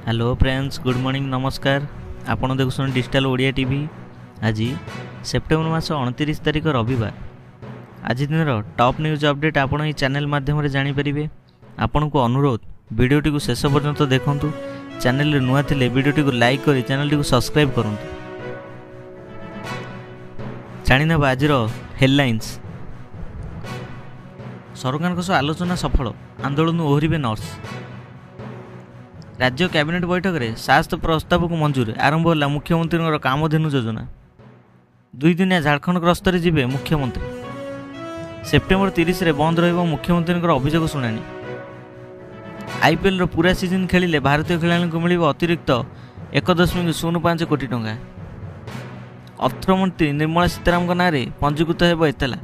Hello friends, good morning, नमस्कार। आपण देखुछन digital Odia TV. आज सेप्टेम्बर मास 29 तारिख रविवार। आज दिन टॉप न्यूज अपडेट आपण ये चैनल माध्यम जानि परिबे। आपण को अनुरोध वीडियोटी को शेष पर्यंत देखंतु। चैनल रे नुआ थिले वीडियोटी को लाइक करी चैनल को सब्सक्राइब करंतु। जानिना आजिर हेडलाइंस। सरकार को आलोचना सफल, आंदोलन ओहरिबे नर्स। राज्य कैबिनेट बैठक में स्वास्थ्य प्रस्ताव को मंजूर, आरंभ होला मुख्यमंत्री कामधेनु योजना। 2 दिनिया झारखंड गस्त रे जिबे मुख्यमंत्री। सेप्टेम्बर 30 रे बंद रहिबो मुख्यमंत्री अभियोग शुणाणी। आईपीएल पूरा सीजन खेलिले भारतीय खेलाड़ी को मिलिबो अतिरिक्त 1.05 कोटी टंका। अर्थमंत्री निर्मला सीतारामन नाँ रे पंजीकृत हेबो एतला।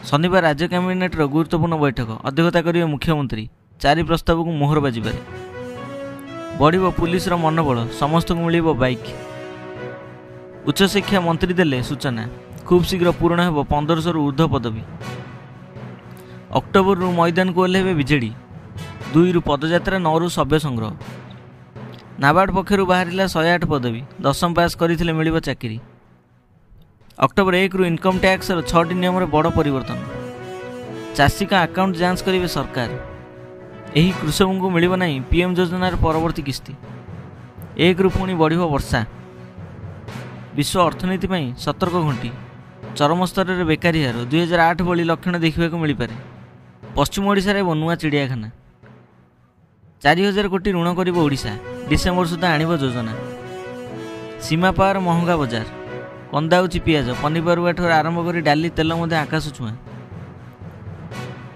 शनिवार राज्य कैबिनेट गुरुत्वपूर्ण बैठक, अध्यक्षता करिवे मुख्यमंत्री। 4 प्रस्ताव को मोहर बाजिबारे बढ़िबो पुलिस मनोबल, समस्त को मिलिबो बाइक। उच्च शिक्षा मंत्री देले सूचना, खूब शीघ्र पूर्ण हेबो 1500 रु ऊर्ध्व पदवी। अक्टोबर रु मैदान को ओह्लेबे बीजेडी। 2 रु पदयात्रा, 9 रु सभ्य संग्रह। नाबार्ड पक्षरु बाहरिला 108 पदवी। 10वीं पास करिथिले मिलिबो चाकरी। अक्टोबर 1 रु इनकम टैक्स 6टी नियम रे बड़ परिवर्तन। चाषी का अकाउंट जांच करिवे सरकार। एही कृषकों को मिलिबो नहीं पीएम योजनार परवर्ती किस्ती। 1 रु पुणी बढ़िबो वर्षा। विश्व अर्थनीति में सतर्क घंटी। चरम स्तर में बेकारी हार 2008 भली लक्षण देखा मिल पारे। पश्चिम ओडिशा रे नुआ चिड़ियाखाना। 4000 कोटी ऋण करिबो ओडिशा। डिसेम्बर सुधा आणिबो योजना। सीमा पार महंगा बजार। कंदाउची पियाज, पनीपरिया ठूर आरंभ कर डाली तेल आकाश छुआ।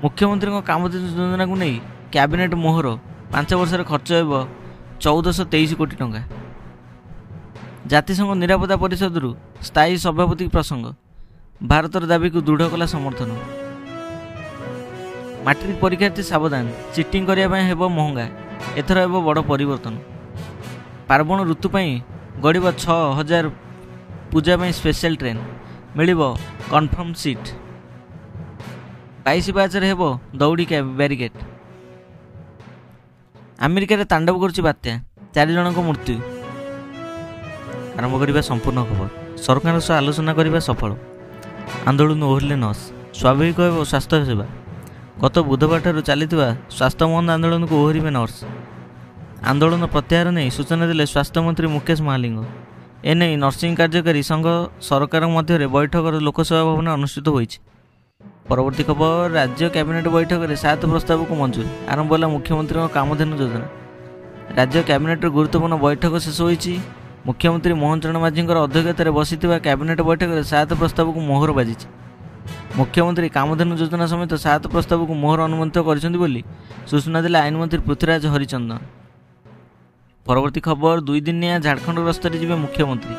मुख्यमंत्री कामधेनु योजना को नहीं कैबिनेट मोहर। 5 वर्ष खर्च हो 1423 कोटी टंका। जातिसंघ निरापत्ता परिषद रु स्थायी सभापति प्रसंग। भारतर दाबी को दृढ़ कला समर्थन। मैट्रिक परीक्षार्थी सावधान, चिटिंग करने हेबो महंगा। एथर हेबो बड़ परिवर्तन। पार्वण ऋतु गड़िबो 6000 पूजा स्पेशल ट्रेन। मिलिबो कन्फर्म सीट। 22 बाजर हेबो दौड़ी बैरिकेड। अमेरिका रे तांडव करछि बात्या, 4 जन को मृत्यु। आरंभ करिबा संपूर्ण खबर। सरकार सह आलोचना करिबा सफल, आंदोलन ओहरिले नर्स। स्वाभाविक हेबो स्वास्थ्य सेवा। गत बुधवार ठारू चलिथिबा स्वास्थ्य बंद आंदोलन को ओहरिबे नर्स। आंदोलन प्रत्याहार नहीं सूचना देले स्वास्थ्य मंत्री मुकेश महालिंग। एने नर्सिंग कार्यकारी संघ सरकार मध्य बैठक लोकसभा भवन अनुष्ठित होइछि। परवर्ती खबर। राज्य कैबिनेट बैठक में 7 प्रस्ताव को मंजूर, आरंभ होला मुख्यमंत्री कामधेनु योजना। राज्य कैबिनेट गुरुत्वपूर्ण बैठक शेष होइछि। मुख्यमंत्री मोहन चरण माझी अध्यक्षतार बसिथिबा कैबिनेट बैठक में 7 प्रस्ताव को मोहर बाजिछि। मुख्यमंत्री कामधेनु योजना समेत 7 प्रस्ताव को मोहर अनुमोदित करिसेंति बोली सूचना देले आईन मंत्री पृथ्वीराज हरिचंदन। परवर्ती खबर। 2 दिनिया झारखंड गस्त रे जिबे मुख्यमंत्री।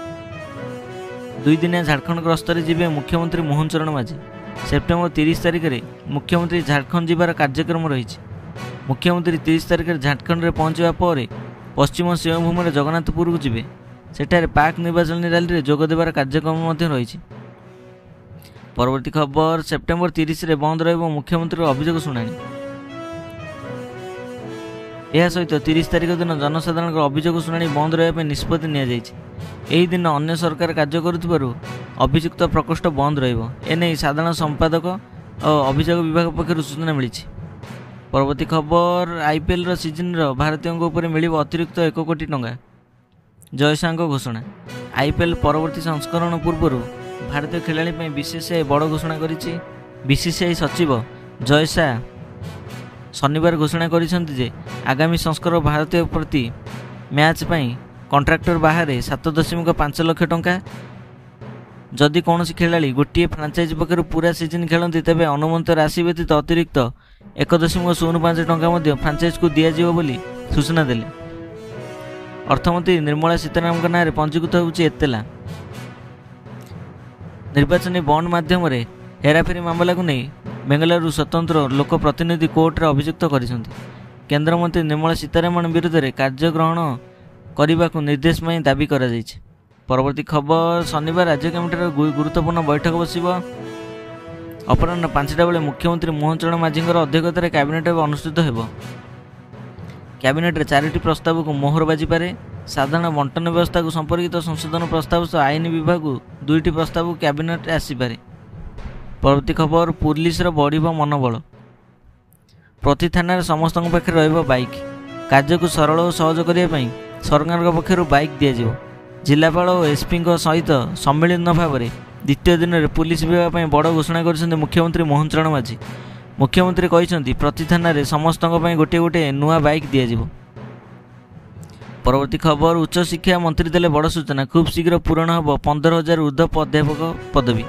2 दिनिया झारखंड गस्त रे जिबे मुख्यमंत्री मोहन चरण माझी। सेप्टेम्बर 30 तारिख में मुख्यमंत्री झारखंड जीवार कार्यक्रम रही। मुख्यमंत्री 30 तारिख में झारखंड में पहुंचा पर पश्चिम सिंहभूम जगन्नाथपुर को जीवे। सेठारे पाक निर्वाचन रैली में जोगदेवार कार्यक्रम रही। परवर्ती खबर। सेप्टेम्बर 30 में बंद रहिबो मुख्यमंत्री अभियोग शुणाणी। यह सहित 30 तारिख दिन जनसाधारण अभियोग शुणाणी बंद रहा निष्पत्ति नि दिन अन्य सरकार कार्य करुथिबारु अभियुक्त प्रकोष्ठ बंद रहिबो। एने साधारण संपादक और अभियोग विभाग पक्षर सूचना मिली। परवर्ती खबर। आईपीएल सीजन भारतीयों उपर मिलिबो अतिरिक्त 1 कोटी टंका। जयशाह घोषणा। आईपीएल परवर्ती संस्करण पूर्व भारतीय खेलाड़ी बीसीसीआई बड़ घोषणा करिछि। बीसीसीआई सचिव जयशाह शनिवार घोषणा करिसेंति जे आगामी संस्करण भारतीय प्रति मैच पई कॉन्ट्रैक्टर बाहर 7.5 लाख टंका। जदि कौन खेलाड़ी गोटे फ्रांचाइज पक्षर पूरा सीजन खेलती तेज अनुमत राशि व्यतीत अतिरिक्त 1.05 टंका फ्रांचाइज को दिज्व बोली सूचना देले। अर्थमंत्री निर्मला सीतारामन नाँ पंजीकृत होउछि एतेला। निर्वाचन बॉन्ड माध्यम हेराफेरी मामला को नहीं बेंगलुरु स्वतंत्र लोक प्रतिनिधि कोर्ट रे अभियुक्त करिसेंति। केंद्र मंत्री निर्मला सीतारामन विरुद्ध में कार्यग्रहण करने को निर्देश में दाबी करा जायछि। परवर्ती खबर। शनिवार राज्य कैबिनेट गुरुत्वपूर्ण बैठक बसिबो। अपराह्न 5टा बेले मुख्यमंत्री मोहन चरण माझी अध्यक्षतार कैबिनेट अनुष्ठित हेबो। କ୍ୟାବିନେଟ୍ରେ 4ଟି ପ୍ରସ୍ତାବକୁ ମୋହର ବାଜିପାରେ। ସାଧାରଣ ବଣ୍ଟନ ବ୍ୟବସ୍ଥାକୁ ସମ୍ପର୍କିତ ସଂଶୋଧନ ପ୍ରସ୍ତାବ ସହ ଆଇନ ବିଭାଗକୁ 2ଟି ପ୍ରସ୍ତାବକୁ କ୍ୟାବିନେଟ୍ରେ ଆସିପାରେ। ପରବର୍ତ୍ତୀ ଖବର, ପୁଲିସର ବଢ଼ିବ ମନୋବଳ। ପ୍ରତି ଥାନାରେ ସମସ୍ତଙ୍କ ପାଖରେ ରହିବ ବାଇକ୍। କାର୍ଯ୍ୟକୁ ସରଳ ଓ ସହଜ କରିବା ପାଇଁ ସରକାରଙ୍କ ପକ୍ଷରୁ ବାଇକ୍ ଦିଆଯିବ। ଜିଲ୍ଲାପାଳ ଓ ଏସ୍ପିଙ୍କ ସହିତ ସମ୍ମିଳିତ ଭାବରେ ଦ୍ୱିତୀୟ ଦିନରେ ପୁଲିସ ବିଭାଗ ପାଇଁ ବଡ଼ ଘୋଷଣା କରିଛନ୍ତି ମୁଖ୍ୟମନ୍ତ୍ରୀ ମୋହନ ଚରଣ ମାଝୀ। ମୁଖ୍ୟମନ୍ତ୍ରୀ କହିଛନ୍ତି ପ୍ରତି ଥାନାରେ ସମସ୍ତଙ୍କ ପାଇଁ ଗୋଟିଏ ଗୋଟିଏ ନୂଆ ବାଇକ୍ ଦିଆଯିବ। ପରବର୍ତ୍ତୀ ଖବର, ଉଚ୍ଚଶିକ୍ଷା ମନ୍ତ୍ରୀ ଦେଲେ ବଡ଼ ସୂଚନା। ଖୁବ୍ ଶୀଘ୍ର ପୂରଣ ହେବ 15,000 ଉର୍ଦ୍ଧ୍ୱ ଅଧ୍ୟାପକ ପଦବୀ।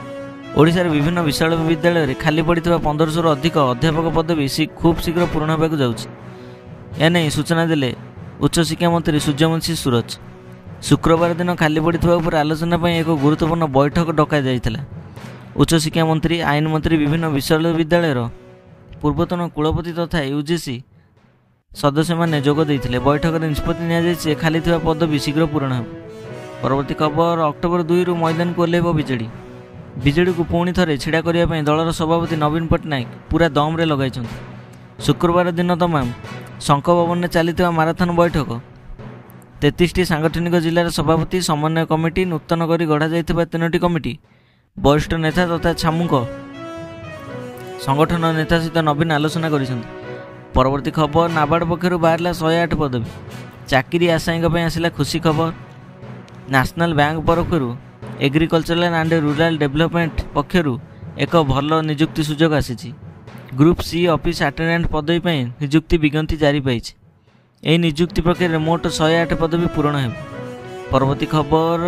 ଓଡ଼ିଶାର ବିଭିନ୍ନ ବିଶ୍ୱବିଦ୍ୟାଳୟରେ ଖାଲି ପଡ଼ିଥିବା 1500ରୁ ଅଧିକ ଅଧ୍ୟାପକ ପଦବୀ ଖୁବ୍ ଶୀଘ୍ର ପୂରଣ ହେବାକୁ ଯାଉଛି। ଏନେଇ ସୂଚନା ଦେଲେ ଉଚ୍ଚଶିକ୍ଷା ମନ୍ତ୍ରୀ ସୂର୍ଯ୍ୟବଂଶୀ ସୁରଜ। ଶୁକ୍ରବାର ଦିନ ଖାଲି ପଡ଼ିଥିବା ଉପରେ ଆଲୋଚନା ପାଇଁ ଏକ ଗୁରୁତ୍ୱପୂର୍ଣ୍ଣ ବୈଠକ ଡକାଯାଇଥିଲା। ଉଚ୍ଚଶିକ୍ଷା ମନ୍ତ୍ରୀ, ଆଇନ ମନ୍ତ୍ରୀ, ବିଭିନ୍ନ ବିଶ୍ୱବିଦ୍ୟାଳୟର ପୂର୍ବତନ କୁଳପତି ତଥା ୟୁଜିସି ସଦସ୍ୟମାନେ ଯୋଗ ଦେଇଥିଲେ। ବୈଠକରେ ନିଷ୍ପତ୍ତି ନିଆଯାଇଛି ଯେ ଖାଲି ଥିବା ପଦବୀ ଶୀଘ୍ର ପୂରଣ ହେବ। ପରବର୍ତ୍ତୀ ଖବର, ଅକ୍ଟୋବର 2ରୁ ମଇଦାନକୁ ଓହ୍ଲାଇବ ବିଜେଡି। ବିଜେଡିକୁ ପୁଣି ଥରେ ଛିଡ଼ା କରିବା ପାଇଁ ଦଳର ସଭାପତି ନବୀନ ପଟ୍ଟନାୟକ ପୁରା ଦମ୍ରେ ଲଗାଇଛନ୍ତି। ଶୁକ୍ରବାର ଦିନ ତମାମ ଶଙ୍କ ଭବନରେ ଚାଲିଥିବା ମାରାଥନ ବୈଠକ 33ଟି ସାଂଗଠନିକ ଜିଲ୍ଲାର ସଭାପତି, ସମନ୍ୱୟ କମିଟି, ନୂତନ କରି ଗଢ଼ାଯାଇଥିବା 3ଟି କମିଟି, ବରିଷ୍ଠ ନେତା ତଥା ଛାମୁଙ୍କ ସଂଗଠନ ନେତା ସହିତ ନବୀନ ଆଲୋଚନା କରିଛନ୍ତି। ପରବର୍ତ୍ତୀ ଖବର, ନାବାର୍ଡ ପକ୍ଷରୁ ବାହାରିଲା 108 ପଦବୀ। ଚାକିରି ଆଶାୟୀଙ୍କ ପାଇଁ ଆସିଲା ଖୁସି ଖବର। ନ୍ୟାସନାଲ ବ୍ୟାଙ୍କ ପକ୍ଷରୁ ଏଗ୍ରିକଲଚରାଲ ଆଣ୍ଡ ରୁରାଲ ଡେଭଲପମେଣ୍ଟ ପକ୍ଷରୁ ଏକ ଭଲ ନିଯୁକ୍ତି ସୁଯୋଗ ଆସିଛି। ଗ୍ରୁପ ସି ଅଫିସ ଆଟେଣ୍ଡାଣ୍ଟ ପଦବୀ ପାଇଁ ନିଯୁକ୍ତି ବିଜ୍ଞପ୍ତି ଜାରି ପାଇଛି। ଏହି ନିଯୁକ୍ତି ପ୍ରକ୍ରିୟାରେ ମୋଟ 108 ପଦବୀ ପୂରଣ ହେବ। ପରବର୍ତ୍ତୀ ଖବର,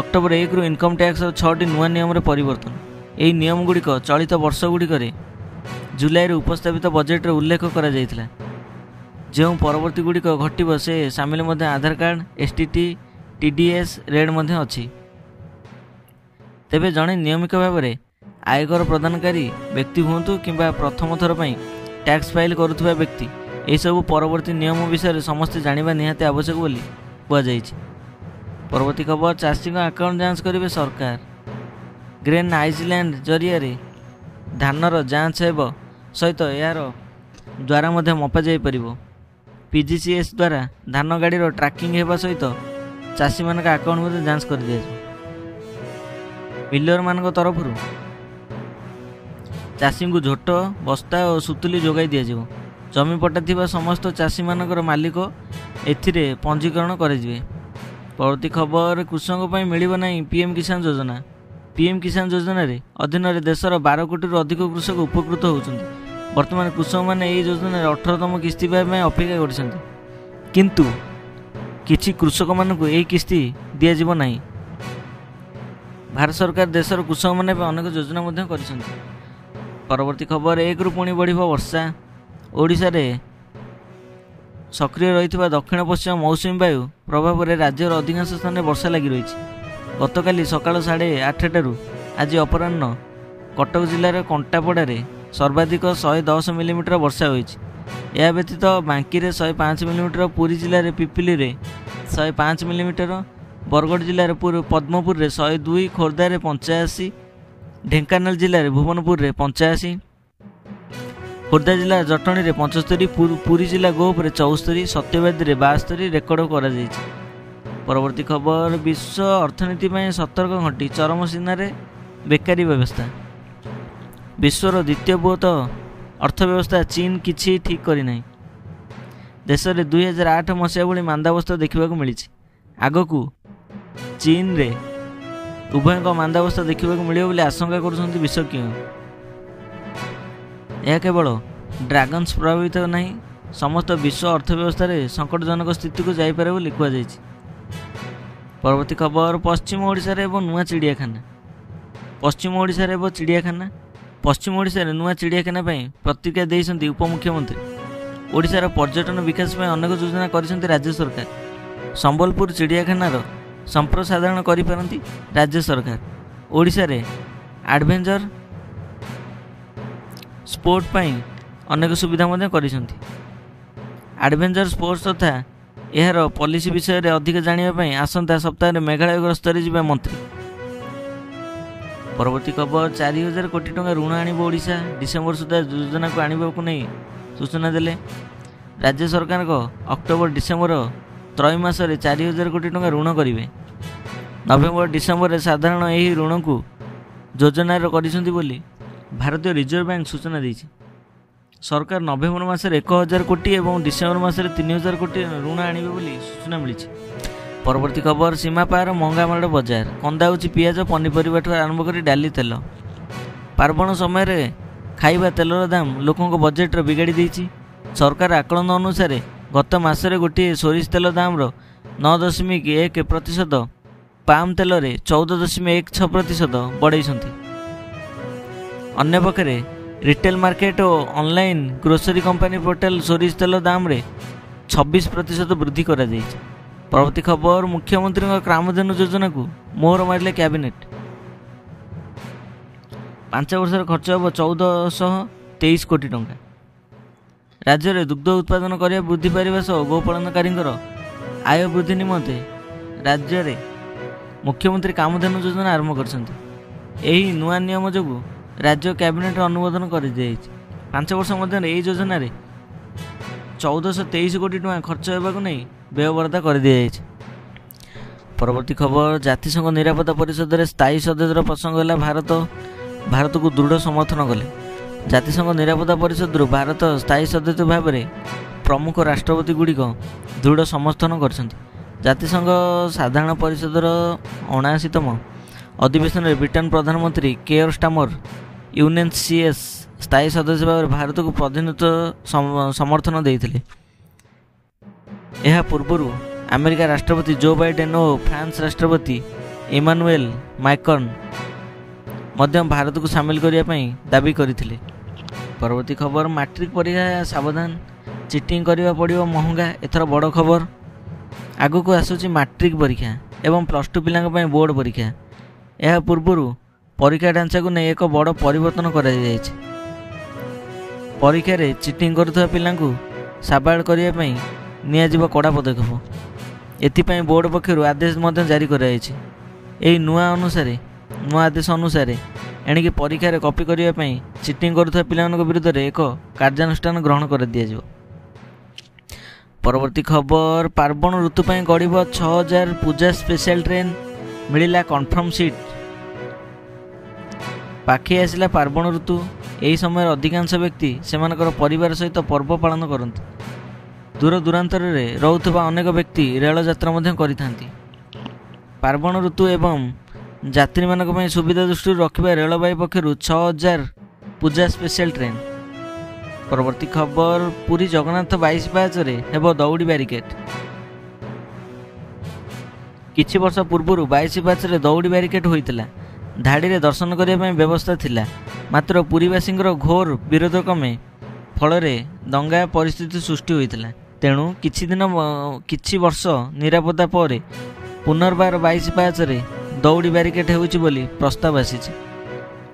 ଅକ୍ଟୋବର 1ରୁ ଇନକମ୍ ଟ୍ୟାକ୍ସର 6ଟି ନୂଆ ନିୟମରେ ପରିବର୍ତ୍ତନ। ଏହି ନିୟମଗୁଡ଼ିକ ଚଳିତ ବର୍ଷଗୁଡ଼ିକରେ ଜୁଲାଇରେ ଉପସ୍ଥାପିତ ବଜେଟରେ ଉଲ୍ଲେଖ କରାଯାଇଥିଲା। ଯେଉଁ ପରବର୍ତ୍ତୀଗୁଡ଼ିକ ଘଟିବ ସେ ସାମିଲ ମଧ୍ୟ ଆଧାର କାର୍ଡ଼, ଏସ୍ଟିଟି, ଟିଡିଏସ୍ ରେଡ୍ ମଧ୍ୟ ଅଛି। ତେବେ ଜଣେ ନିୟମିତ ଭାବରେ ଆୟକର ପ୍ରଦାନକାରୀ ବ୍ୟକ୍ତି ହୁଅନ୍ତୁ କିମ୍ବା ପ୍ରଥମ ଥର ପାଇଁ ଟ୍ୟାକ୍ସ ଫାଇଲ୍ କରୁଥିବା ବ୍ୟକ୍ତି, ଏହିସବୁ ପରବର୍ତ୍ତୀ ନିୟମ ବିଷୟରେ ସମସ୍ତେ ଜାଣିବା ନିହାତି ଆବଶ୍ୟକ ବୋଲି କୁହାଯାଇଛି। ପରବର୍ତ୍ତୀ ଖବର, ଚାଷୀଙ୍କ ଆକାଉଣ୍ଟ ଯାଞ୍ଚ କରିବେ ସରକାର। ଗ୍ରେନ୍ ଆଇଲ୍ୟାଣ୍ଡ ଜରିଆରେ ଧାନର ଯାଞ୍ଚ ହେବ ସହିତ ଏହାର ଦ୍ୱାରା ମଧ୍ୟ ମପାଯାଇପାରିବ। ପିଜିସିଏସ୍ ଦ୍ୱାରା ଧାନ ଗାଡ଼ିର ଟ୍ରାକିଂ ହେବା ସହିତ ଚାଷୀମାନଙ୍କ ଆକାଉଣ୍ଟ ମଧ୍ୟ ଯାଞ୍ଚ କରିଦିଆଯିବ। ମିଲରମାନଙ୍କ ତରଫରୁ ଚାଷୀଙ୍କୁ ଝୋଟ, ବସ୍ତା ଓ ସୁତୁଲି ଯୋଗାଇ ଦିଆଯିବ। ଜମି ପଟ୍ଟା ଥିବା ସମସ୍ତ ଚାଷୀମାନଙ୍କର ମାଲିକ ଏଥିରେ ପଞ୍ଜୀକରଣ କରାଯିବେ। ପରବର୍ତ୍ତୀ ଖବର, କୃଷକଙ୍କ ପାଇଁ ମିଳିବ ନାହିଁ ପିଏମ୍ କିଷାନ ଯୋଜନା। ପିଏମ୍ କିଷାନ ଯୋଜନାରେ ଅଧୀନରେ ଦେଶର 12 କୋଟିରୁ ଅଧିକ କୃଷକ ଉପକୃତ ହେଉଛନ୍ତି। ବର୍ତ୍ତମାନ କୃଷକମାନେ ଏହି ଯୋଜନାରେ 18ତମ କିସ୍ତି ପାଇବା ପାଇଁ ଅପେକ୍ଷା କରିଛନ୍ତି, କିନ୍ତୁ କିଛି କୃଷକମାନଙ୍କୁ ଏହି କିସ୍ତି ଦିଆଯିବ ନାହିଁ। ଭାରତ ସରକାର ଦେଶର କୃଷକମାନଙ୍କ ପାଇଁ ଅନେକ ଯୋଜନା ମଧ୍ୟ କରିଛନ୍ତି। ପରବର୍ତ୍ତୀ ଖବର, 1ରୁ ପୁଣି ବଢ଼ିବ ବର୍ଷା। ଓଡ଼ିଶାରେ ସକ୍ରିୟ ରହିଥିବା ଦକ୍ଷିଣ ପଶ୍ଚିମ ମୌସୁମୀ ବାୟୁ ପ୍ରଭାବରେ ରାଜ୍ୟର ଅଧିକାଂଶ ସ୍ଥାନରେ ବର୍ଷା ଲାଗି ରହିଛି। ଗତକାଲି ସକାଳ 8:30ଟାରୁ ଆଜି ଅପରାହ୍ନ କଟକ ଜିଲ୍ଲାର କଣ୍ଟାପଡ଼ାରେ ସର୍ବାଧିକ 110 ମିଲିମିଟର ବର୍ଷା ହୋଇଛି। ଏହା ବ୍ୟତୀତ ବାଙ୍କିରେ 105 ମିଲିମିଟର, ପୁରୀ ଜିଲ୍ଲାରେ ପିପିଲିରେ 105 ମିଲିମିଟର, ବରଗଡ଼ ଜିଲ୍ଲାରେ ପଦ୍ମପୁରରେ 102, ଖୋର୍ଦ୍ଧାରେ 85, ଢେଙ୍କାନାଳ ଜିଲ୍ଲାରେ ଭୁବନପୁରରେ 85, ଖୋର୍ଦ୍ଧା ଜିଲ୍ଲା ଜଟଣୀରେ 75, ପୁରୀ ଜିଲ୍ଲା ଗୋପରେ 74, ସତ୍ୟବାଦୀରେ 72 ରେକର୍ଡ କରାଯାଇଛି। ପରବର୍ତ୍ତୀ ଖବର, ବିଶ୍ୱ ଅର୍ଥନୀତି ପାଇଁ ସତର୍କ ଘଣ୍ଟି। ଚରମ ସୀମାରେ ବେକାରୀ ବ୍ୟବସ୍ଥା। ବିଶ୍ୱର ଦ୍ୱିତୀୟ ବୃହତ ଅର୍ଥବ୍ୟବସ୍ଥା ଚୀନ କିଛି ଠିକ୍ କରିନାହିଁ। ଦେଶରେ 2008 ମସିହା ଭଳି ମାନ୍ଦାବସ୍ଥା ଦେଖିବାକୁ ମିଳିଛି। ଆଗକୁ ଚୀନରେ ଉଭୟଙ୍କ ମାନ୍ଦାବସ୍ଥା ଦେଖିବାକୁ ମିଳିବ ବୋଲି ଆଶଙ୍କା କରୁଛନ୍ତି ବିଶେଷଜ୍ଞ। ଏହା କେବଳ ଡ୍ରାଗନ୍ସ ପ୍ରଭାବିତ ନାହିଁ, ସମସ୍ତ ବିଶ୍ୱ ଅର୍ଥବ୍ୟବସ୍ଥାରେ ସଙ୍କଟଜନକ ସ୍ଥିତିକୁ ଯାଇପାରେ ବୋଲି କୁହାଯାଇଛି। ପରବର୍ତ୍ତୀ ଖବର, ପଶ୍ଚିମ ଓଡ଼ିଶାରେ ହେବ ନୂଆ ଚିଡ଼ିଆଖାନା। ପଶ୍ଚିମ ଓଡ଼ିଶାରେ ହେବ ଚିଡ଼ିଆଖାନା। ପଶ୍ଚିମ ଓଡ଼ିଶାରେ ନୂଆ ଚିଡ଼ିଆଖାନା ପାଇଁ ପ୍ରତିକ୍ରିୟା ଦେଇଛନ୍ତି ଉପମୁଖ୍ୟମନ୍ତ୍ରୀ। ଓଡ଼ିଶାର ପର୍ଯ୍ୟଟନ ବିକାଶ ପାଇଁ ଅନେକ ଯୋଜନା କରିଛନ୍ତି ରାଜ୍ୟ ସରକାର। ସମ୍ବଲପୁର ଚିଡ଼ିଆଖାନାର ସମ୍ପ୍ରସାରଣ କରିପାରନ୍ତି ରାଜ୍ୟ ସରକାର। ଓଡ଼ିଶାରେ ଆଡଭେଞ୍ଚର ସ୍ପୋର୍ଟ ପାଇଁ ଅନେକ ସୁବିଧା ମଧ୍ୟ କରିଛନ୍ତି। ଆଡଭେଞ୍ଚର ସ୍ପୋର୍ଟସ ତଥା ଏହାର ପଲିସି ବିଷୟରେ ଅଧିକ ଜାଣିବା ପାଇଁ ଆସନ୍ତା ସପ୍ତାହରେ ମେଘାଳୟ ଗସ୍ତରେ ଯିବା ମନ୍ତ୍ରୀ। ପରବର୍ତ୍ତୀ ଖବର, 4,000 କୋଟି ଟଙ୍କା ଋଣ ଆଣିବ ଓଡ଼ିଶା। ଡିସେମ୍ବର ସୁଦ୍ଧା ଯୋଜନାକୁ ଆଣିବାକୁ ନେଇ ସୂଚନା ଦେଲେ ରାଜ୍ୟ ସରକାରଙ୍କ ଅକ୍ଟୋବର ଡିସେମ୍ବର ତ୍ରୈମାସରେ 4,000 କୋଟି ଟଙ୍କା ଋଣ କରିବେ। ନଭେମ୍ବର ଡିସେମ୍ବରରେ ସାଧାରଣ ଏହି ଋଣକୁ ଯୋଜନାର କରିଛନ୍ତି ବୋଲି ଭାରତୀୟ ରିଜର୍ଭ ବ୍ୟାଙ୍କ ସୂଚନା ଦେଇଛି। ସରକାର ନଭେମ୍ବର ମାସରେ 1,000 କୋଟି ଏବଂ ଡିସେମ୍ବର ମାସରେ 3,000 କୋଟି ଋଣ ଆଣିବେ ବୋଲି ସୂଚନା ମିଳିଛି। ପରବର୍ତ୍ତୀ ଖବର, ସୀମା ପାର ମହଙ୍ଗାମାଡ଼ ବଜାର, କନ୍ଦାଉଛି ପିଆଜ ପନିପରିବାଠୁ ଆରମ୍ଭ କରି ଡାଲି ତେଲ। ପାର୍ବଣ ସମୟରେ ଖାଇବା ତେଲର ଦାମ ଲୋକଙ୍କ ବଜେଟ୍ର ବିଗାଡ଼ି ଦେଇଛି। ସରକାର ଆକଳନ ଅନୁସାରେ ଗତ ମାସରେ ଗୋଟିଏ ସୋରିଷ ତେଲ ଦାମର 9.1%, ପାମ୍ ତେଲରେ 14.16% ବଢ଼ାଇଛନ୍ତି। ଅନ୍ୟପକ୍ଷରେ ରିଟେଲ ମାର୍କେଟ ଓ ଅନଲାଇନ୍ ଗ୍ରୋସରୀ କମ୍ପାନୀ ପୋର୍ଟାଲ ସୋରିଷ ତେଲ ଦାମରେ 26% ବୃଦ୍ଧି କରାଯାଇଛି। ପରବର୍ତ୍ତୀ ଖବର, ମୁଖ୍ୟମନ୍ତ୍ରୀଙ୍କ କାମଧେନୁ ଯୋଜନାକୁ ମୋହର ମାରିଲେ କ୍ୟାବିନେଟ୍। 5 ବର୍ଷରେ ଖର୍ଚ୍ଚ ହେବ 1,423 କୋଟି ଟଙ୍କା। ରାଜ୍ୟରେ ଦୁଗ୍ଧ ଉତ୍ପାଦନ କରିବା ବୃଦ୍ଧି ପାଇବା ସହ ଗୋପାଳନକାରୀଙ୍କର ଆୟ ବୃଦ୍ଧି ନିମନ୍ତେ ରାଜ୍ୟରେ ମୁଖ୍ୟମନ୍ତ୍ରୀ କାମଧେନୁ ଯୋଜନା ଆରମ୍ଭ କରିଛନ୍ତି। ଏହି ନୂଆ ନିୟମ ଯୋଗୁଁ ରାଜ୍ୟ କ୍ୟାବିନେଟ୍ର ଅନୁମୋଦନ କରିଦିଆଯାଇଛି। 5 ବର୍ଷ ମଧ୍ୟରେ ଏହି ଯୋଜନାରେ 1,423 କୋଟି ଟଙ୍କା ଖର୍ଚ୍ଚ ହେବାକୁ ନେଇ ବ୍ୟୟବରାଦ କରିଦିଆଯାଇଛି। ପରବର୍ତ୍ତୀ ଖବର, ଜାତିସଂଘ ନିରାପତ୍ତା ପରିଷଦରେ ସ୍ଥାୟୀ ସଦସ୍ୟର ପ୍ରସଙ୍ଗ ହେଲା ଭାରତକୁ ଦୃଢ଼ ସମର୍ଥନ କଲେ। ଜାତିସଂଘ ନିରାପତ୍ତା ପରିଷଦରୁ ଭାରତ ସ୍ଥାୟୀ ସଦସ୍ୟ ଭାବରେ ପ୍ରମୁଖ ରାଷ୍ଟ୍ରପତିଗୁଡ଼ିକ ଦୃଢ଼ ସମର୍ଥନ କରିଛନ୍ତି। ଜାତିସଂଘ ସାଧାରଣ ପରିଷଦର 79ତମ ଅଧିବେଶନରେ ବ୍ରିଟେନ୍ ପ୍ରଧାନମନ୍ତ୍ରୀ କେୟର ଷ୍ଟାମର ୟୁଏନ୍ସିଏସ୍ ସ୍ଥାୟୀ ସଦସ୍ୟ ଭାବରେ ଭାରତକୁ ପ୍ରତିନିଧିତ୍ୱ ସମର୍ଥନ ଦେଇଥିଲେ। ଏହା ପୂର୍ବରୁ ଆମେରିକା ରାଷ୍ଟ୍ରପତି ଜୋ ବାଇଡେନ୍ ଓ ଫ୍ରାନ୍ସ ରାଷ୍ଟ୍ରପତି ଇମାନୁଏଲ ମାକ୍ରନ୍ ମଧ୍ୟ ଭାରତକୁ ସାମିଲ କରିବା ପାଇଁ ଦାବି କରିଥିଲେ। ପରବର୍ତ୍ତୀ ଖବର, ମାଟ୍ରିକ ପରୀକ୍ଷା ସାବଧାନ, ଚିଟିଂ କରିବା ପଡ଼ିବ ମହଙ୍ଗା। ଏଥର ବଡ଼ ଖବର, ଆଗକୁ ଆସୁଛି ମାଟ୍ରିକ ପରୀକ୍ଷା ଏବଂ +2 ପିଲାଙ୍କ ପାଇଁ ବୋର୍ଡ଼ ପରୀକ୍ଷା। ଏହା ପୂର୍ବରୁ ପରୀକ୍ଷା ଢାଞ୍ଚାକୁ ନେଇ ଏକ ବଡ଼ ପରିବର୍ତ୍ତନ କରାଯାଇଛି। ପରୀକ୍ଷାରେ ଚିଟିଂ କରୁଥିବା ପିଲାଙ୍କୁ ସାବାଡ଼ କରିବା ପାଇଁ ନିଆଯିବ କଡ଼ା ପଦକ୍ଷେପ। ଏଥିପାଇଁ ବୋର୍ଡ଼ ପକ୍ଷରୁ ଆଦେଶ ମଧ୍ୟ ଜାରି କରାଯାଇଛି। ଏହି ନୂଆ ଆଦେଶ ଅନୁସାରେ ଏଣିକି ପରୀକ୍ଷାରେ କପି କରିବା ପାଇଁ ଚିଟିଂ କରୁଥିବା ପିଲାମାନଙ୍କ ବିରୁଦ୍ଧରେ ଏକ କାର୍ଯ୍ୟାନୁଷ୍ଠାନ ଗ୍ରହଣ ଦିଆଯିବ। ପରବର୍ତ୍ତୀ ଖବର, ପାର୍ବଣ ଋତୁ ପାଇଁ ଗଡ଼ିବ 6,000 ପୂଜା ସ୍ପେଶାଲ ଟ୍ରେନ୍, ମିଳିଲା କନଫର୍ମ ସିଟ୍। ପାଖେଇ ଆସିଲା ପାର୍ବଣ ଋତୁ। ଏହି ସମୟରେ ଅଧିକାଂଶ ବ୍ୟକ୍ତି ସେମାନଙ୍କର ପରିବାର ସହିତ ପର୍ବ ପାଳନ କରନ୍ତି। ଦୂର ଦୂରାନ୍ତରରେ ରହୁଥିବା ଅନେକ ବ୍ୟକ୍ତି ରେଳ ଯାତ୍ରା ମଧ୍ୟ କରିଥାନ୍ତି। ପାର୍ବଣ ଋତୁ ଏବଂ ଯାତ୍ରୀମାନଙ୍କ ପାଇଁ ସୁବିଧା ଦୃଷ୍ଟିରୁ ରଖିବା ରେଳବାଇ ପକ୍ଷରୁ 6,000 ପୂଜା ସ୍ପେଶାଲ ଟ୍ରେନ୍। ପରବର୍ତ୍ତୀ ଖବର, ପୁରୀ ଜଗନ୍ନାଥ 22 ପାହାଚରେ ହେବ ଦଉଡ଼ି ବ୍ୟାରିକେଡ୍। କିଛି ବର୍ଷ ପୂର୍ବରୁ 22 ପାହାଚରେ ଦଉଡ଼ି ବ୍ୟାରିକେଡ୍ ହୋଇଥିଲା। ଧାଡ଼ିରେ ଦର୍ଶନ କରିବା ପାଇଁ ବ୍ୟବସ୍ଥା ଥିଲା, ମାତ୍ର ପୁରୀବାସୀଙ୍କର ଘୋର ବିରୋଧ କ୍ରମେ ଫଳରେ ଦଙ୍ଗା ପରିସ୍ଥିତି ସୃଷ୍ଟି ହୋଇଥିଲା। ତେଣୁ କିଛି ବର୍ଷ ନିରାପତ୍ତା ପରେ ପୁନର୍ବାର 22 ପାହାଚରେ ଦଉଡ଼ି ବ୍ୟାରିକେଡ୍ ହେଉଛି ବୋଲି ପ୍ରସ୍ତାବ ଆସିଛି।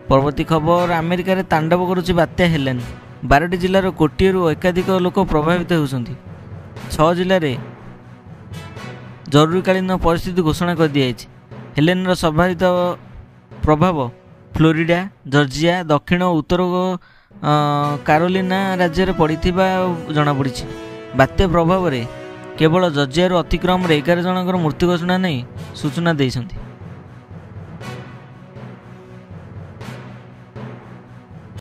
ପରବର୍ତ୍ତୀ ଖବର, ଆମେରିକାରେ ତାଣ୍ଡବ କରୁଛି ବାତ୍ୟା ହେଲେନ୍। 12ଟି ଜିଲ୍ଲାର କୋଟିଏରୁ ଏକାଧିକ ଲୋକ ପ୍ରଭାବିତ ହେଉଛନ୍ତି। 6 ଜିଲ୍ଲାରେ ଜରୁରୀକାଳୀନ ପରିସ୍ଥିତି ଘୋଷଣା କରିଦିଆଯାଇଛି। ହେଲେନ୍ର ସର୍ବାଧିକ ପ୍ରଭାବ ଫ୍ଲୋରିଡା, ଜର୍ଜିଆ, ଦକ୍ଷିଣ ଓ ଉତ୍ତର କାରୋଲିନା ରାଜ୍ୟରେ ପଡ଼ିଥିବା ଜଣାପଡ଼ିଛି। ବାତ୍ୟା ପ୍ରଭାବରେ କେବଳ ଜର୍ଜିଆରୁ ଅତିକ୍ରମରେ 11 ଜଣଙ୍କର ମୃତ୍ୟୁ ଘୋଷଣା ନେଇ ସୂଚନା ଦେଇଛନ୍ତି।